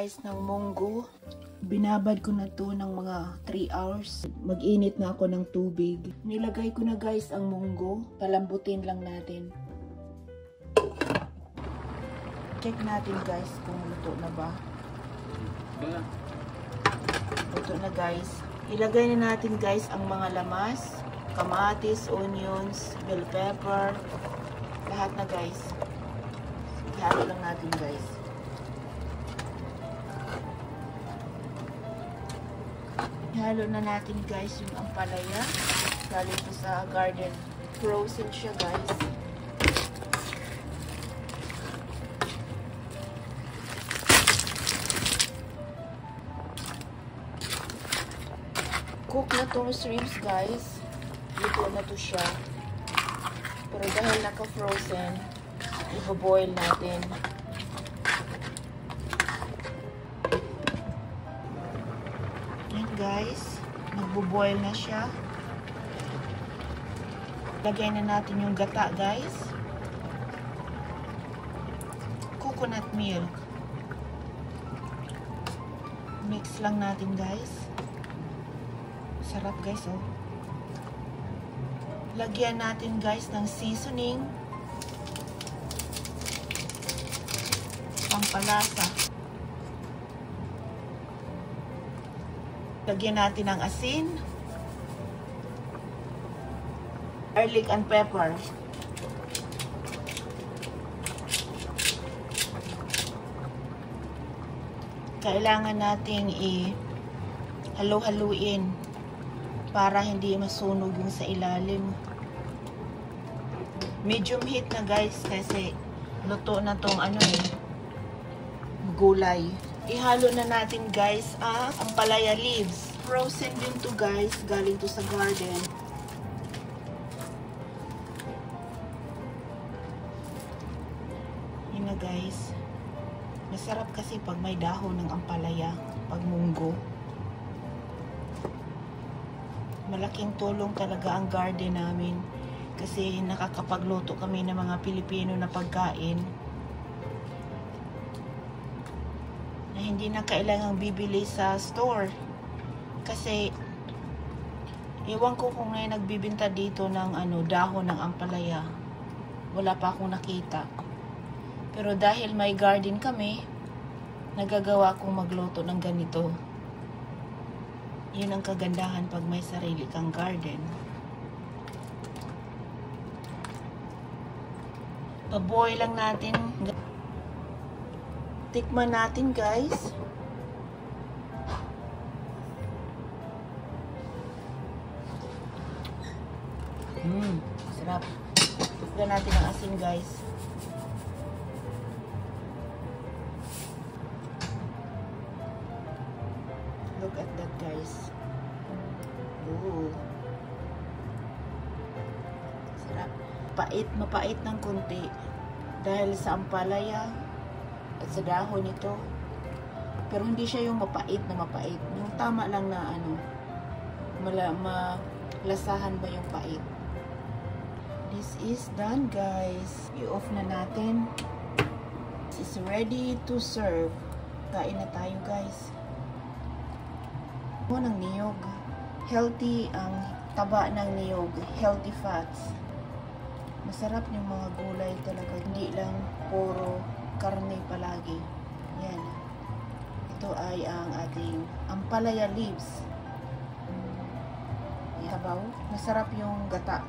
guys ng munggo. Binabad ko na to ng mga 3 hours. Mag-init na ako ng tubig. Nilagay ko na guys ang munggo. Palambutin lang natin. Check natin guys kung luto na ba. Luto na guys. Ilagay na natin guys ang mga lamas. Kamatis, onions, bell pepper. Lahat na guys. Ihalo lang natin guys. Ihalo na natin guys yung ampalaya. Galing ko sa garden. Frozen siya guys. Cook na tong shrimps guys. Luto na to siya. Pero dahil naka-frozen, i-boil natin. Yan guys, magbo-boil na siya. Lagay na natin yung gata guys. Coconut milk. Mix lang natin guys. Sarap guys oh. Lagyan natin guys ng seasoning. Pampalasa. Lagyan natin ng asin. Garlic and pepper. Kailangan nating halo-haluin para hindi masunog yung sa ilalim. Medium heat na guys kasi luto na tong gulay. Ihalo na natin guys ang ampalaya leaves. Frozen din to guys, galing to sa garden. Yun na guys. Masarap kasi pag may dahon ng ampalaya, pag munggo. Malaking tulong talaga ang garden namin kasi nakakapagluto kami ng mga Pilipino na pagkain na hindi na kailangang bibili sa store kasi iwan ko kung ngayon nagbibinta dito ng dahon ng ampalaya, wala pa akong nakita, pero dahil may garden kami, nagagawa akong magluto ng ganito. Yun ang kagandahan pag may sarili kang garden. Pa-boil lang natin. Tikman natin guys. Sarap. Tikman natin ang asin guys. Look at that guys. Ooh. Sarap. Mapait ng konti dahil sa ampalaya at sa dahon nito. Pero hindi siya yung mapait na mapait. Yung tama lang na malasahan ba yung pait. This is done guys. I-off na natin. This is ready to serve. Kain na tayo guys. Ng niyog. Healthy ang taba ng niyog. Healthy fats. Masarap yung mga gulay talaga. Hindi lang puro karne palagi. Yan. Ito ay ang ating ampalaya leaves. Sabaw. Masarap yung gata.